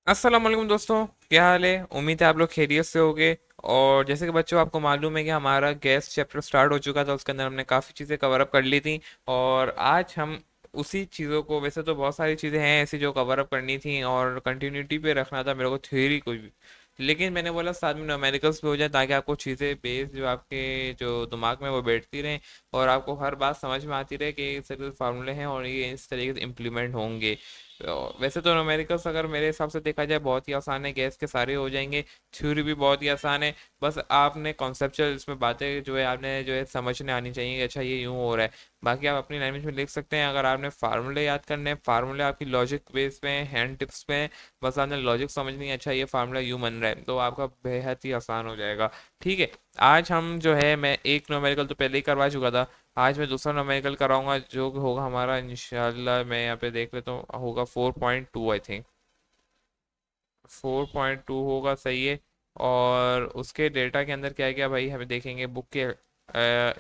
अस्सलाम वालेकुम दोस्तों। क्या हाल है? उम्मीद है आप लोग खैरियत से होगे। और जैसे कि बच्चों आपको मालूम है कि हमारा गेस्ट चैप्टर स्टार्ट हो चुका था, उसके अंदर हमने काफ़ी चीज़ें कवर अप कर ली थी। और आज हम उसी चीज़ों को, वैसे तो बहुत सारी चीज़ें हैं ऐसी जो कवर अप करनी थी और कंटिन्यूटी पे रखना था मेरे को, थ्योरी को भी। लेकिन मैंने बोला साथ में न्यूमेरिकल्स भी हो जाए ताकि आपको चीज़ें बेस जो आपके जो दिमाग में वो बैठती रहें और आपको हर बात समझ में आती रहे कि ये सिर्फ फार्मूले हैं और ये इस तरीके से इम्प्लीमेंट होंगे। वैसे तो न्यूमेरिकल्स अगर मेरे हिसाब से देखा जाए बहुत ही आसान है, गैस के सारे हो जाएंगे। थ्योरी भी बहुत ही आसान है। बस आपने कॉन्सेप्चुअल इसमें बातें जो है आपने जो है समझने आनी चाहिए कि अच्छा ये यूँ हो रहा है। बाकी आप अपनी लैंग्वेज में लिख सकते हैं। अगर आपने फार्मूले याद करने हैं, फार्मूले आपकी लॉजिक बेस पे हैं, हैंड टिप्स पे हैं। बस आपने लॉजिक समझनी है, अच्छा ये फार्मूला यूँ बन रहा है, तो आपका बेहद ही आसान हो जाएगा। ठीक है। आज हम जो है, मैं एक न्यूमेरिकल तो पहले ही करवा चुका था। आज मैं दूसरा न्यूमेरिकल कराऊंगा जो कि होगा हमारा इंशाल्लाह। मैं यहाँ पे देख लेता हूँ, होगा 4.2 आई थिंक। 4.2 होगा, सही है। और उसके डेटा के अंदर क्या है क्या भाई, हमें देखेंगे बुक के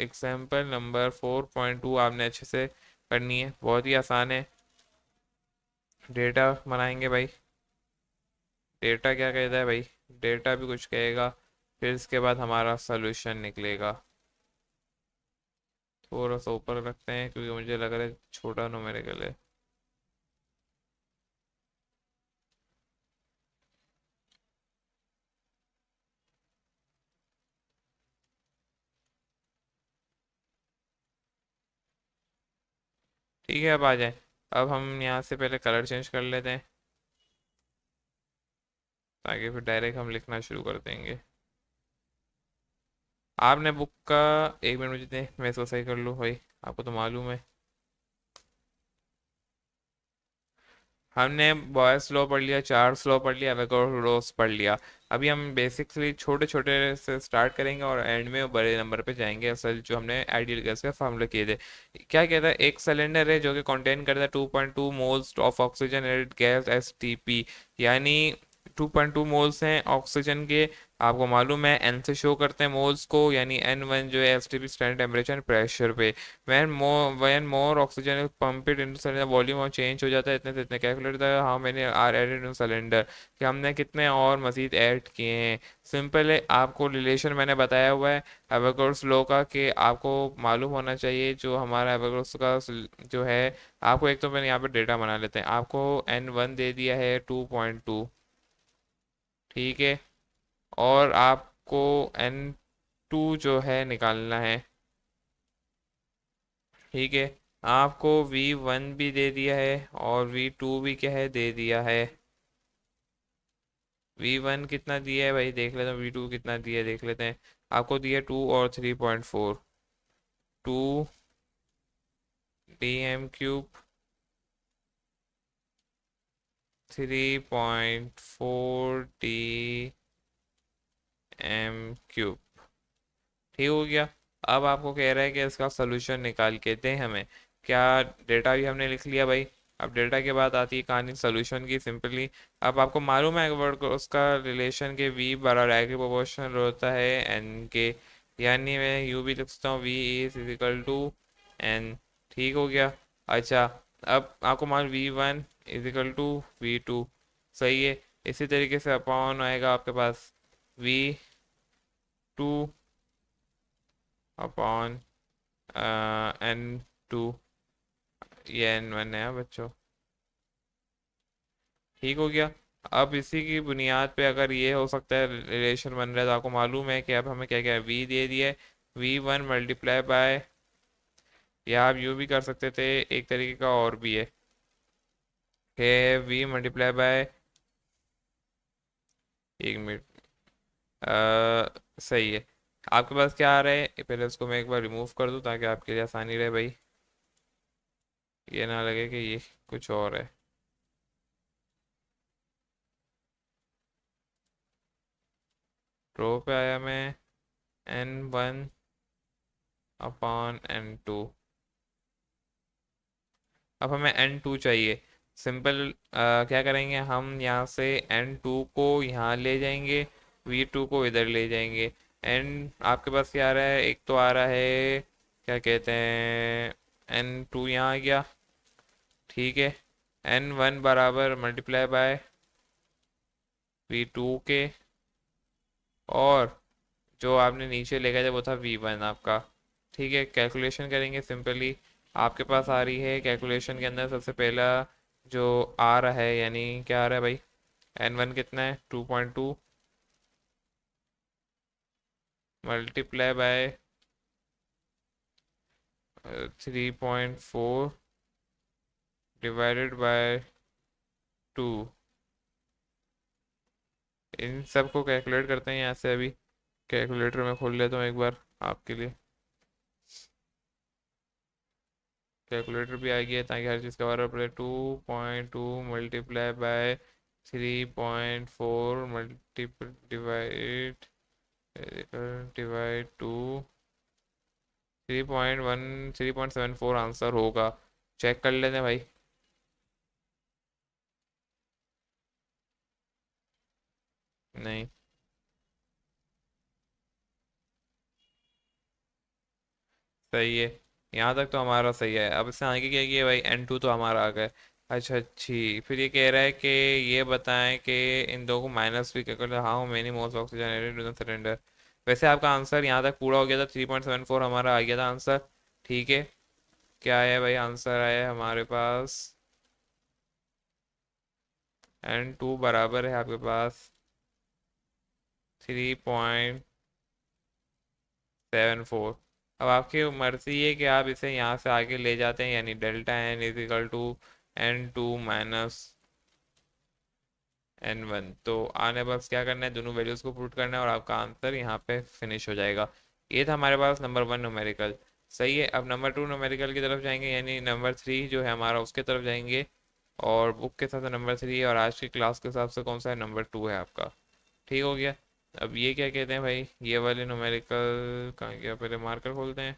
एग्जाम्पल नंबर 4.2 आपने अच्छे से करनी है, बहुत ही आसान है। डेटा बनाएंगे भाई। डेटा क्या कहता है भाई? डेटा भी कुछ कहेगा। फिर इसके बाद हमारा सोल्यूशन निकलेगा। थोड़ा सा ऊपर रखते हैं क्योंकि मुझे लग रहा है छोटा न्यूमेरिकल है। ठीक है, अब आ जाए। अब हम यहाँ से पहले कलर चेंज कर लेते हैं ताकि फिर डायरेक्ट हम लिखना शुरू कर देंगे। आपने बुक का, एक मिनट मुझे दे, मैं इसको सही कर लूँ भाई। आपको तो मालूम है हमने बॉयस लॉ पढ़ लिया, चार्ल्स लॉ पढ़ लिया, एवोगाड्रोस पढ़ लिया। अभी हम बेसिकली छोटे छोटे से स्टार्ट करेंगे और एंड में बड़े नंबर पे जाएंगे, असल जो हमने आइडियल गैस का फार्मूला किए थे। क्या कहता है? एक सिलेंडर है जो कि कंटेन करता है 2.2 moles of oxygen and gas S T P. यानी 2.2 मोल्स हैं ऑक्सीजन के। आपको मालूम है एन से शो करते हैं मोल्स को, यानी N1 जो है S T P standard temperature pressure पे। when more oxygen is pumped into cylinder, volume और चेंज हो जाता है इतने से इतने। Calculate the how many are added in cylinder, कि हमने कितने और मजीद ऐड किए हैं। सिंपल है, आपको रिलेशन मैंने बताया हुआ है एवोगाड्रोस लॉ का, कि आपको मालूम होना चाहिए जो हमारा एवोगाड्रोस का जो है। आपको एक तो मैंने यहाँ पे डेटा बना लेते हैं। आपको N1 दे दिया है 2.2। ठीक है। और आपको N2 जो है निकालना है। ठीक है। आपको V1 भी दे दिया है और V2 भी क्या है, दे दिया है। V1 कितना दिया है भाई, देख लेते हैं। V2 कितना दिया है देख लेते हैं। आपको दिया 2 और 3.4। 2 DM³ 3.4 DM³ ठीक हो गया। अब आपको कह रहा है कि इसका सोल्यूशन निकाल के दें हमें। क्या? डेटा भी हमने लिख लिया भाई। अब डेटा के बाद आती है कहानी सोल्यूशन की, सिंपली। अब आपको मालूम है वर्ड को उसका रिलेशन के V बराबर I के प्रोपोर्शनल होता है N के। यानी मैं यू भी लिख सकता हूँ V is equal to N। ठीक हो गया। अच्छा, अब आपको मान V1 is equal to V2। सही है। इसी तरीके से अपॉन आएगा आपके पास V2 अपॉन N2। ये N1 है बच्चों। ठीक हो गया। अब इसी की बुनियाद पे अगर ये हो सकता है रिलेशन बन रहा है, तो आपको मालूम है कि अब हमें क्या क्या है, V दे दिया है। V1 मल्टीप्लाई बाय, या आप यूँ भी कर सकते थे, एक तरीके का और भी है कि V मल्टीप्लाई बाय, एक मिनट। सही है। आपके पास क्या आ रहा है, पहले उसको मैं एक बार रिमूव कर दूं ताकि आपके लिए आसानी रहे भाई। ये ना लगे कि ये कुछ और है। रो पे आया मैं, N1 अपॉन N2। अब हमें N2 चाहिए। सिंपल, क्या करेंगे हम, यहाँ से N2 को यहाँ ले जाएंगे, V2 को इधर ले जाएंगे। N आपके पास क्या आ रहा है, एक तो आ रहा है, क्या कहते हैं, N2 यहाँ आ गया। ठीक है। N1 बराबर मल्टीप्लाई बाय V2 के, और जो आपने नीचे ले गए थे वो था V1 आपका। ठीक है, कैलकुलेशन करेंगे सिंपली। आपके पास आ रही है कैलकुलेशन के अंदर सबसे पहला जो आ रहा है, यानी क्या आ रहा है भाई, N1 कितना है 2.2 मल्टीप्लाई बाय 3.4 डिवाइडेड बाय 2। इन सबको कैलकुलेट करते हैं यहाँ से अभी। कैलकुलेटर में खोल लेता हूँ एक बार आपके लिए। कैलकुलेटर भी आ गया है ताकि हर चीज़ का बराबर पड़े। 2.2 multiply by 3.4 multiple divide divide 2। 3.74 answer होगा। चेक कर लेते हैं भाई। नहीं, सही है। यहाँ तक तो हमारा सही है। अब इससे आगे क्या किया भाई, N2 तो हमारा आ गया। अच्छा अच्छी, फिर ये कह रहा है कि ये बताएं कि इन दो को माइनस भी क्या कर, how many moles oxygen to the cylinder. वैसे आपका आंसर यहाँ तक पूरा हो गया था, 3.74 हमारा आ गया था आंसर। ठीक है, क्या है भाई, आंसर आया है हमारे पास N2 बराबर है आपके पास 3.74। अब आपकी मर्जी है कि आप इसे यहाँ से आगे ले जाते हैं, यानी delta N is equal to N2 minus N1। तो आने बस क्या करना है, दोनों वैल्यूज को पुट करना है और आपका आंसर यहाँ पे फिनिश हो जाएगा। ये था हमारे पास नंबर 1 न्यूमेरिकल। सही है, अब नंबर 2 न्यूमेरिकल की तरफ जाएंगे, यानी नंबर 3 जो है हमारा उसके तरफ जाएंगे। और बुक के हिसाब से नंबर 3 है और आज की क्लास के हिसाब से कौन सा है, नंबर 2 है आपका। ठीक हो गया। अब ये क्या कहते हैं भाई, ये वाले न्यूमेरिकल कहाँ गया, पहले मार्कर खोलते हैं।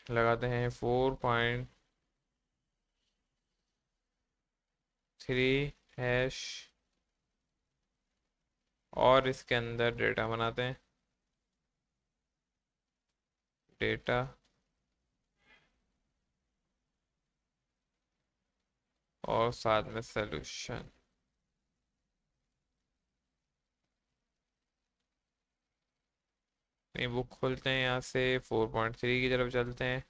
लगाते हैं 4.3 हैश, और इसके अंदर डेटा बनाते हैं। डेटा और साथ में सॉल्यूशन। नहीं, बुक खोलते हैं, यहाँ से 4.3 की तरफ चलते हैं।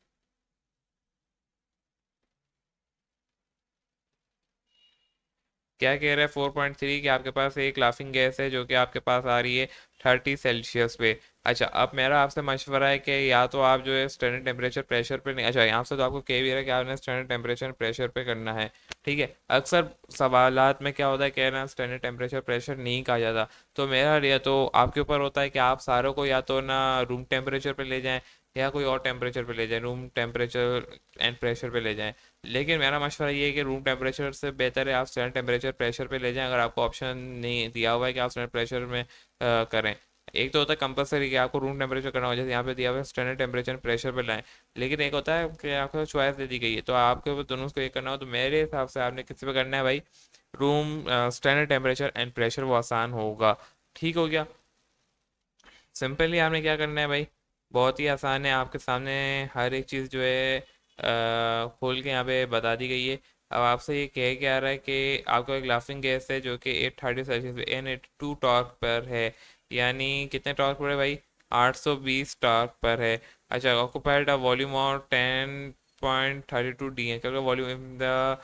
क्या कह रहा है 4.3, कि आपके पास एक लाफिंग गैस है जो कि आपके पास आ रही है 30 सेल्सियस पे। अच्छा, अब मेरा आपसे मशवरा है कि या तो आप जो है स्टैंडर्ड टेम्परेचर प्रेशर पे नहीं, अच्छा यहाँ से तो आपको कह भी रहा है कि आपने स्टैंडर्ड टेम्परेचर प्रेशर पे करना है। ठीक है, अक्सर सवालात में क्या होता है, कह रहे हैं स्टैंडर्ड टेम्परेचर प्रेशर नहीं कहा जाता। तो मेरा या तो आपके ऊपर होता है कि आप सारों को या तो ना रूम टेम्परेचर पे ले जाएं, या कोई और टेम्परेचर पे ले जाएं, रूम टेम्परेचर एंड प्रेशर पे ले जाएं। लेकिन मेरा मशवरा ये है कि रूम टेम्परेचर से बेहतर है आप स्टैंडर्ड टेम्परेचर प्रेशर पे ले जाएं, अगर आपको ऑप्शन नहीं दिया हुआ है कि आप स्टैंडर्ड प्रेशर में करें। एक तो होता है कंपलसरी कि आपको रूम टेम्परेचर करना हो, जैसे यहाँ पे दिया हुआ है स्टैंडर्ड टेम्परेचर प्रेशर पे लाएं। लेकिन एक होता है कि आपको चॉइस दे दी गई है, तो आपके ऊपर दोनों को एक करना हो, तो मेरे हिसाब से आपने किस पे करना है भाई, room standard temperature and pressure, वो आसान होगा। ठीक हो गया। सिंपली आपने क्या करना है भाई, बहुत ही आसान है, आपके सामने हर एक चीज़ जो है खोल के यहाँ पे बता दी गई है। अब आपसे ये कह के आ रहा है कि आपको एक लाफिंग गैस है जो कि 830 सेल्सियस पे N82 टॉर्क पर है। यानी कितने टॉर्क पर है भाई, 820 टॉर्क पर है। अच्छा, ऑक्यूपाइड अ वॉल्यूम और 10.32 डी है, क्योंकि वॉल्यूम द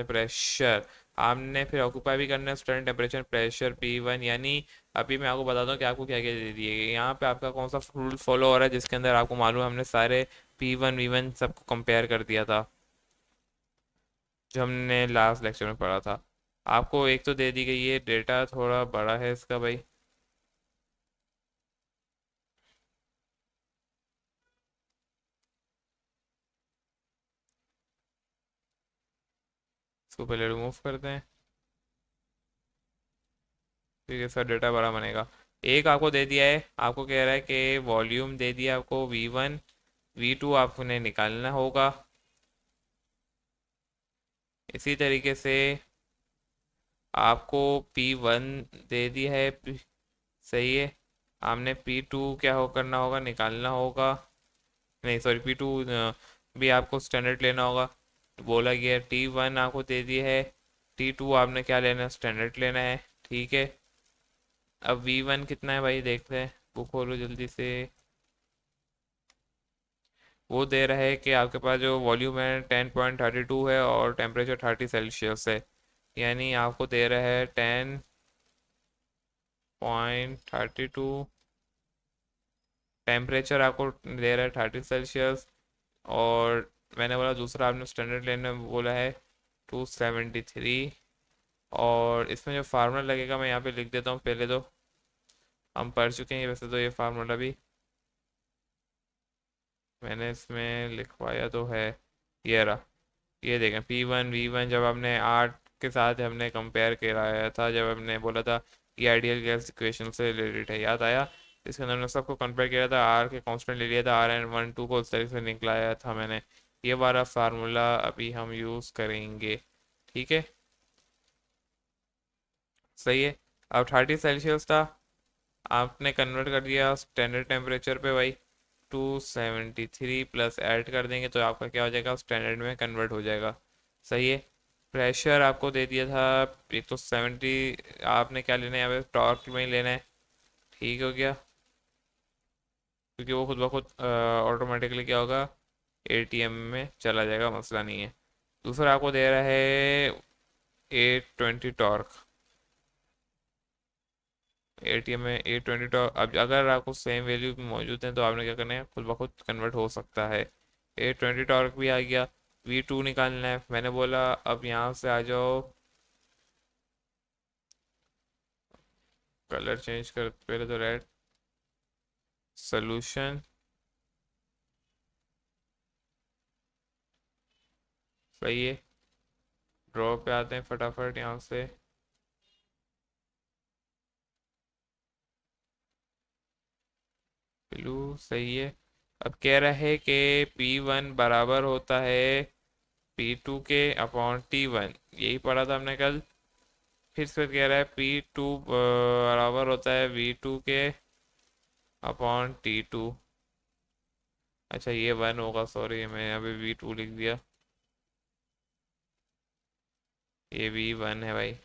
प्रेशर। आपने फिर ऑक्यूपाई भी करना है स्टैंडर्ड टेम्परेचर प्रेशर P1, यानी अभी मैं आपको बता दूं कि आपको क्या क्या दे दिए गए। यहाँ पे आपका कौन सा रूल फॉलो हो रहा है, जिसके अंदर आपको मालूम है हमने सारे P1 V1 सबको कंपेयर कर दिया था, जो हमने लास्ट लेक्चर में पढ़ा था। आपको एक तो दे दी गई है, डेटा थोड़ा बड़ा है इसका भाई। इसको पहले रिमूव करते हैं, फिर इसका डेटा बड़ा बनेगा। एक आपको दे दिया है, आपको कह रहा है कि वॉल्यूम दे दिया आपको V1, V2 आपने निकालना होगा। इसी तरीके से आपको P1 दे दिया है, सही है। आपने P2 क्या हो करना होगा, निकालना होगा। नहीं सॉरी, P2 भी आपको स्टैंडर्ड लेना होगा। तो बोला गया T1 आपको दे दिया है, T2 आपने क्या लेना है, स्टैंडर्ड लेना है। ठीक है, अब V1 कितना है भाई, देखते हैं, बुक खोलो जल्दी से। वो दे रहा है कि आपके पास जो वॉल्यूम है 10.32 है और टेम्परेचर 30 सेल्सियस है। यानी आपको दे रहा है 10.32, टेम्परेचर आपको दे रहा है 30 सेल्सियस। और मैंने बोला दूसरा आपने स्टैंडर्ड लेने बोला है 273। और इसमें जो फार्मूला लगेगा मैं यहाँ पे लिख देता हूँ पहले तो, हम पढ़ चुके हैं वैसे तो ये फार्मूला भी, मैंने इसमें लिखवाया तो है, ये रहा। ये देखें, P1 V1 जब हमने आर के साथ हमने कंपेयर कराया था, जब हमने बोला था ये आइडियल गैस इक्वेशन से रिलेटेड है, याद आया। इसके अंदर हमने सबको कंपेयर किया था, आर के कांस्टेंट ले लिया था, Rn 1 2 को उस तरीके से निकलाया था मैंने। ये वाला फार्मूला अभी हम यूज़ करेंगे। ठीक है, सही है। अब 30 सेल्सियस था, आपने कन्वर्ट कर दिया स्टैंडर्ड टेम्परेचर पे भाई, 273 प्लस ऐड कर देंगे तो आपका क्या हो जाएगा, स्टैंडर्ड में कन्वर्ट हो जाएगा। सही है। प्रेशर आपको दे दिया था, एक तो 70, आपने क्या लेना है यहाँ पे, टॉर्क में ही लेना है। ठीक हो गया, क्योंकि वो खुद ब खुद ऑटोमेटिकली क्या होगा, एटीएम में चला जाएगा, मसला नहीं है। दूसरा आपको दे रहा है 820 टॉर्क, एटीएम में 820 टॉर्क। अब अगर आपको सेम वैल्यू मौजूद है तो आपने क्या करना है, खुद ब खुद कन्वर्ट हो सकता है। 820 टॉर्क भी आ गया। V2 निकालना है, मैंने बोला अब यहाँ से आ जाओ, कलर चेंज कर पहले तो रेड, सोल्यूशन, सही है। ड्रॉ पे आते हैं फटाफट यहाँ से, ब्लू, सही है। अब कह रहा है कि P1 बराबर होता है P2 के अपॉन T1, यही पढ़ा था हमने कल। फिर से कह रहा है P2 बराबर होता है V2 के अपॉन T2। अच्छा ये 1 होगा, सॉरी मैं अभी V2 लिख दिया, ये V1 है भाई।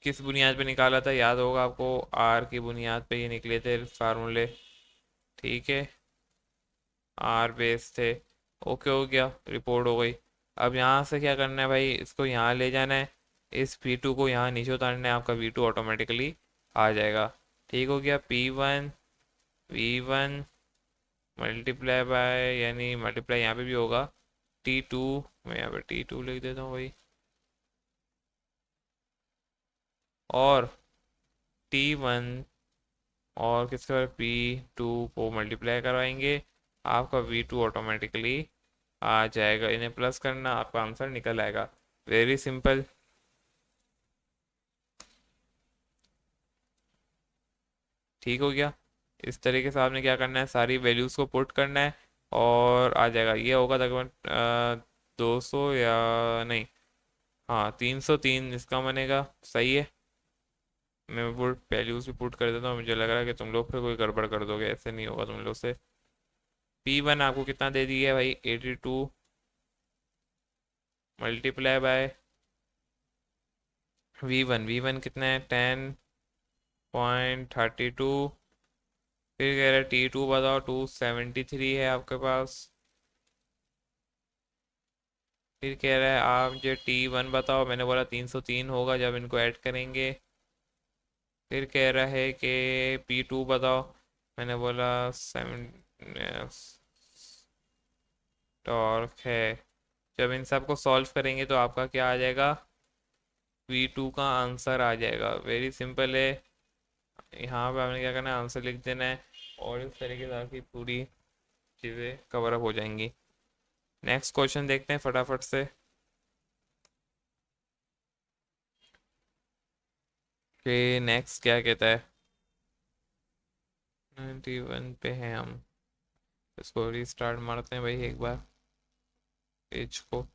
किस बुनियाद पे निकाला था, याद होगा आपको, आर की बुनियाद पे ये निकले थे फार्मूले। ठीक है, आर बेस थे। ओके, हो गया, रिपोर्ट हो गई। अब यहाँ से क्या करना है भाई, इसको यहाँ ले जाना है, इस P2 को यहाँ नीचे उतारना है, आपका V2 ऑटोमेटिकली आ जाएगा। ठीक हो गया, P1 V1 मल्टीप्लाई बाय, यानी मल्टीप्लाई यहाँ पे भी होगा T2, मैं यहाँ पे T2 लिख देता हूँ भाई, और T1, और किसके बाद P2 को मल्टीप्लाई करवाएंगे, आपका V2 ऑटोमेटिकली आ जाएगा। इन्हें प्लस करना, आपका आंसर निकल आएगा। Very simple. ठीक हो गया। इस तरीके से आपने क्या करना है, सारी वैल्यूज़ को पुट करना है और आ जाएगा। ये होगा तकरीबन 200 या नहीं, हाँ 303 इसका बनेगा। सही है, मैं पुट वैल्यूज़ भी पुट कर देता हूँ, मुझे लग रहा है कि तुम लोग फिर कोई गड़बड़ कर दोगे, ऐसे नहीं होगा तुम लोग से। P1 आपको कितना दे दिया है भाई, 82 मल्टीप्लाई बाय V1 कितना है, 10.32। फिर कह रहे T2 बताओ, 273 है आपके पास। फिर कह रहा है आप जो T1 बताओ, मैंने बोला 303 होगा जब इनको ऐड करेंगे। फिर कह रहा है कि P2 बताओ, मैंने बोला 7 टॉर्क है। जब इन सब को सॉल्व करेंगे तो आपका क्या आ जाएगा, V2 का आंसर आ जाएगा। वेरी सिंपल है। यहाँ पे आपने क्या करना है, आंसर लिख देना है और इस तरीके से आपकी पूरी चीज़ें कवर अप हो जाएंगी। नेक्स्ट क्वेश्चन देखते हैं फटाफट से कि नेक्स्ट क्या कहता है। 91 पे हैं हम, इसको रीस्टार्ट मारते हैं भाई एक बार, पेज को।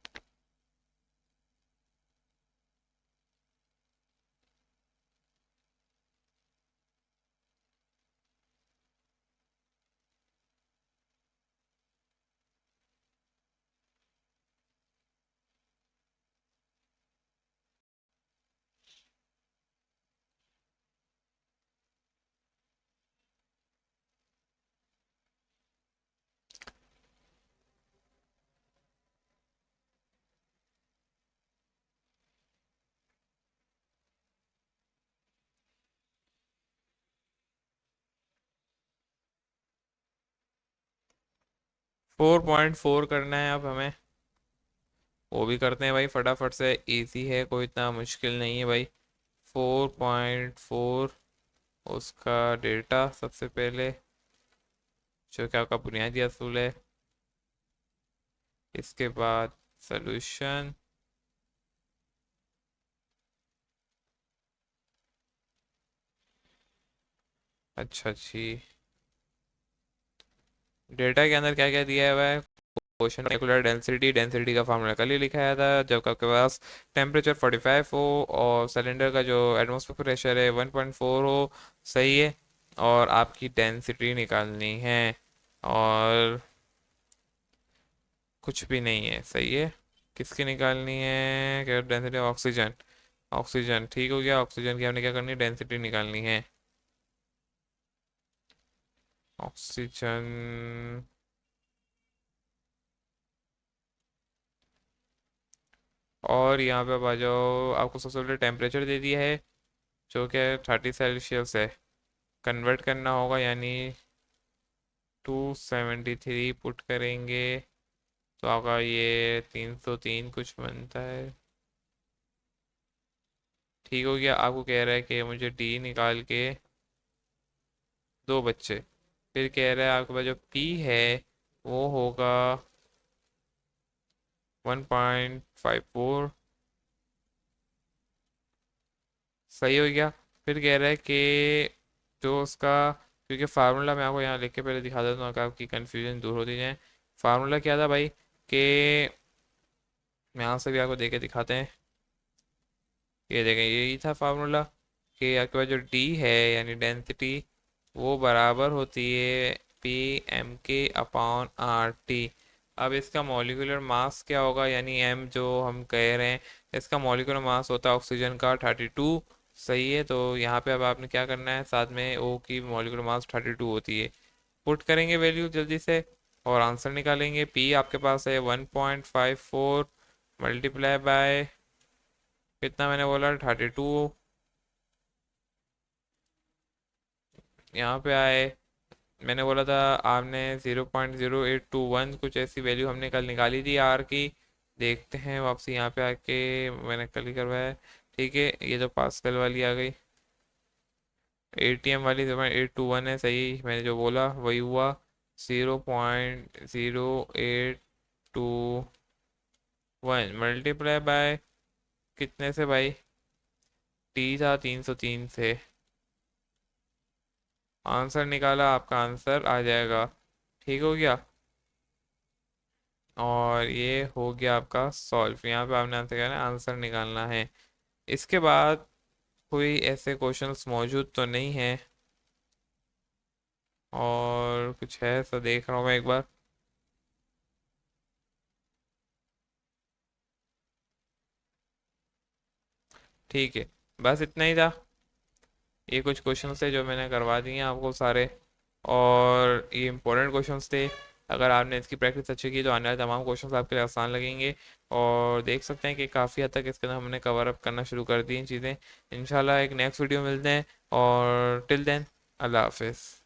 4.4 करना है अब हमें। वो भी करते हैं भाई फटाफट से, इजी है, कोई इतना मुश्किल नहीं है भाई। 4.4, उसका डेटा सबसे पहले, जो कि आपका बुनियादी असूल है। इसके बाद सॉल्यूशन। अच्छा जी, डेटा के अंदर क्या क्या दिया हुआ है? क्वेश्चन मोलिकुलर डेंसिटी, डेंसिटी का फार्मूला कल ही लिखाया था। जब आपके पास टेम्परेचर 45 हो और सिलेंडर का जो एटमॉस्फेयर प्रेशर है 1.4 हो, सही है, और आपकी डेंसिटी निकालनी है, और कुछ भी नहीं है, सही है। किसकी निकालनी है? क्या डेंसिटी? ऑक्सीजन। ऑक्सीजन, ठीक हो गया। ऑक्सीजन की हमने क्या करनी है? डेंसिटी निकालनी है। ऑक्सीजन, और यहाँ पे अब आ जाओ, आपको सबसे पहले टेम्परेचर दे दिया है जो कि 30 सेल्सियस है। कन्वर्ट करना होगा, यानी 273 पुट करेंगे तो आपका ये 303 कुछ बनता है। ठीक हो गया। आपको कह रहा है कि मुझे डी निकाल के दो बच्चे, फिर कह रहा है आपके पास जो पी है वो होगा 1.54, सही हो गया। फिर कह रहा है कि जो उसका, क्योंकि फार्मूला मैं आपको यहाँ लिख के पहले दिखा देता हूँ कि आपकी कन्फ्यूजन दूर होती जाए। फार्मूला क्या था भाई? कि मैं यहाँ से भी आपको दे के दिखाते हैं। ये देखें, यही था फार्मूला कि आपके पास जो डी है यानी डेंसिटी, वो बराबर होती है पी एम के अपॉन आर टी। अब इसका मॉलिक्यूलर मास क्या होगा, यानी एम जो हम कह रहे हैं, इसका मॉलिक्यूलर मास होता है ऑक्सीजन का 32। सही है, तो यहाँ पे अब आपने क्या करना है, साथ में ओ की मॉलिक्यूलर मास 32 होती है, पुट करेंगे वैल्यू जल्दी से और आंसर निकालेंगे। पी आपके पास है 1.54 मल्टीप्लाई बाय कितना मैंने बोला, 32। यहाँ पे आए, मैंने बोला था, आपने 0.0821 कुछ ऐसी वैल्यू हमने कल निकाली थी आर की। देखते हैं वापसी यहाँ पे आके, मैंने कल ही करवाया है। ठीक है, ये तो पास्कल वाली आ गई, एटीएम वाली 0.821 है, सही मैंने जो बोला वही हुआ। 0.0821 मल्टीप्लाई बाय कितने से भाई? टी था 303 से। आंसर निकाला, आपका आंसर आ जाएगा। ठीक हो गया, और ये हो गया आपका सॉल्व। यहाँ पे आपने आंसर क्या है, आंसर निकालना है। इसके बाद कोई ऐसे क्वेश्चंस मौजूद तो नहीं है, और कुछ है ऐसा देख रहा हूँ मैं एक बार। ठीक है, बस इतना ही था। ये कुछ क्वेश्चंस थे जो मैंने करवा दिए हैं आपको सारे, और ये इंपॉर्टेंट क्वेश्चंस थे। अगर आपने इसकी प्रैक्टिस अच्छी की तो आने वाले तमाम क्वेश्चंस आपके लिए आसान लगेंगे, और देख सकते हैं कि काफ़ी हद तक इसके अंदर हमने कवर अप करना शुरू कर दी इन चीज़ें। इंशाल्लाह एक नेक्स्ट वीडियो मिलते हैं, और टिल देन अल्लाह हाफिज़।